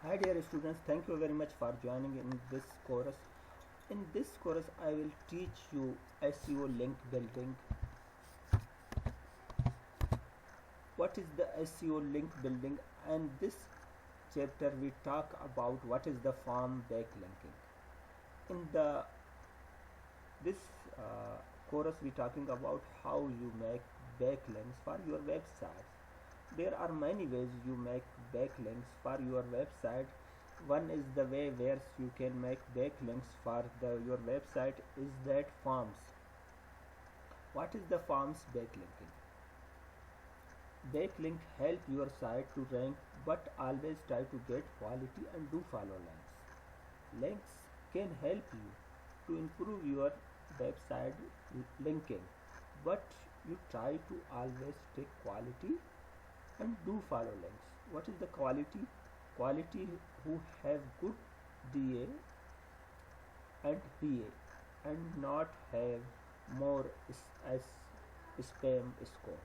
Hi dear students, thank you very much for joining in this course. In this course I will teach you SEO link building. What is the SEO link building? And this chapter we talk about what is the form backlinking. In the this course we talking about how you make backlinks for your website. There are many ways you make backlinks for your website. One is the way where you can make backlinks for your website is that forms. What is the forms backlinking? Backlink help your site to rank, but always try to get quality and do follow links. Links can help you to improve your website linking, but you try to always take quality and do follow links. What is the quality? Quality who have good DA and PA and not have more as spam score,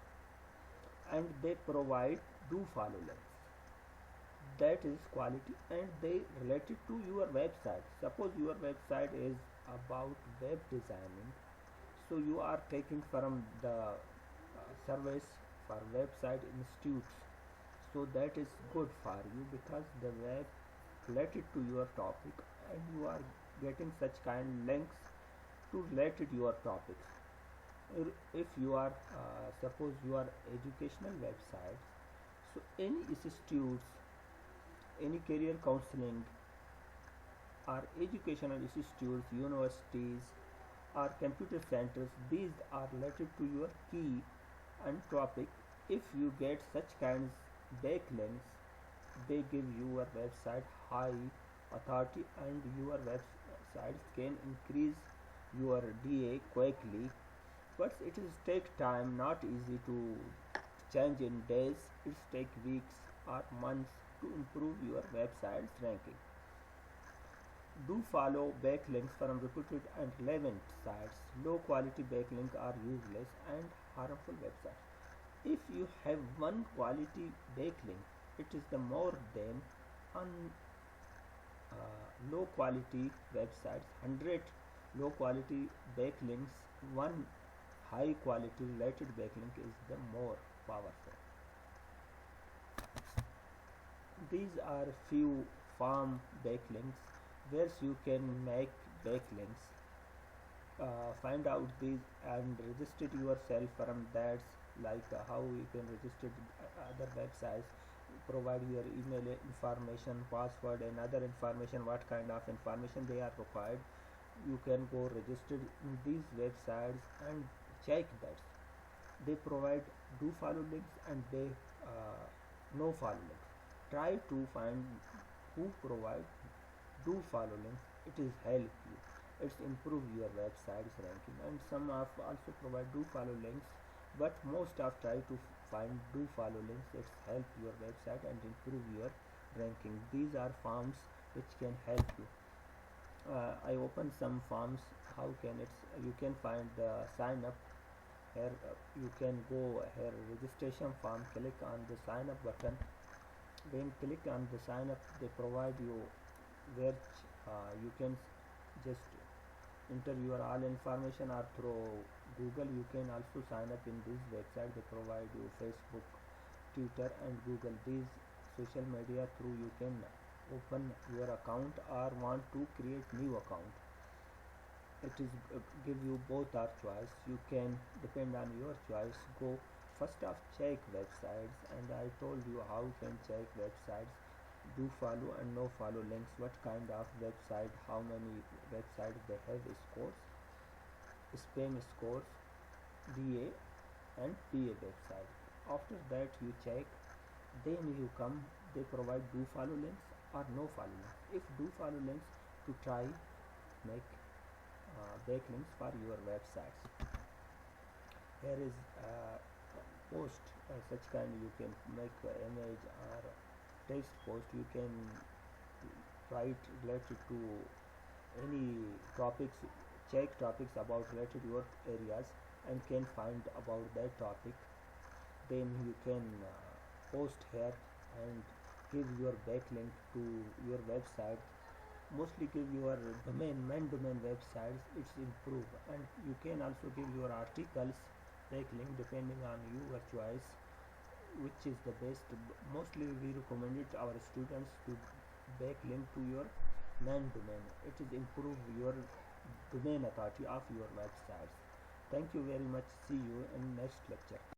and they provide do follow links. That is quality and they related to your website. Suppose your website is about web designing, so you are taking from the service for website institutes, so that is good for you because the web related to your topic and you are getting such kind links to related your topics. If you are suppose you are educational websites, so any institutes, any career counseling or educational institutes, universities or computer centers, these are related to your key and topic. If you get such kinds backlinks, they give your website high authority and your websites can increase your DA quickly, but it is take time, not easy to change in days. It take weeks or months to improve your website's ranking. Do follow backlinks from reputed and relevant sites. Low quality backlinks are useless and harmful websites. If you have one quality backlink, it is the more than un, low quality websites. 100 low quality backlinks, one high quality related backlink is the more powerful. These are few farm backlinks where you can make backlinks. Find out these and register yourself from that, like how you can register other websites, provide your email information, password and other information, what kind of information they are required. You can go register in these websites and check that they provide do follow links and they no follow links. Try to find who provide do follow links. It is help you, it's improve your website's ranking, and some of also provide do follow links, but most of try to find do follow links. It's help your website and improve your ranking. These are forms which can help you. I open some forms. How can it's you can find the sign up here. You can go here registration form, click on the sign up button. When click on the sign up, they provide you where you can just enter your all information, or through Google you can also sign up in this website. They provide you Facebook, Twitter and Google, these social media through you can open your account or want to create new account. It is give you both our choice. You can depend on your choice. Go first off check websites, and I told you how you can check websites do follow and no follow links, what kind of website, how many websites they have scores, spam scores, DA and PA website. After that you check, then you come, they provide do follow links or no follow links. If do follow links, to try make backlinks for your websites. Here is post such kind, you can make image or text post. You can write related to any topics, check topics about related your areas and can find about that topic. Then you can post here and give your backlink to your website, mostly give your main domain websites, it's improve. And you can also give your articles backlink depending on your choice, which is the best. Mostly we recommend it our students to backlink to your main domain. It is improve your domain authority of your websites. Thank you very much. See you in next lecture.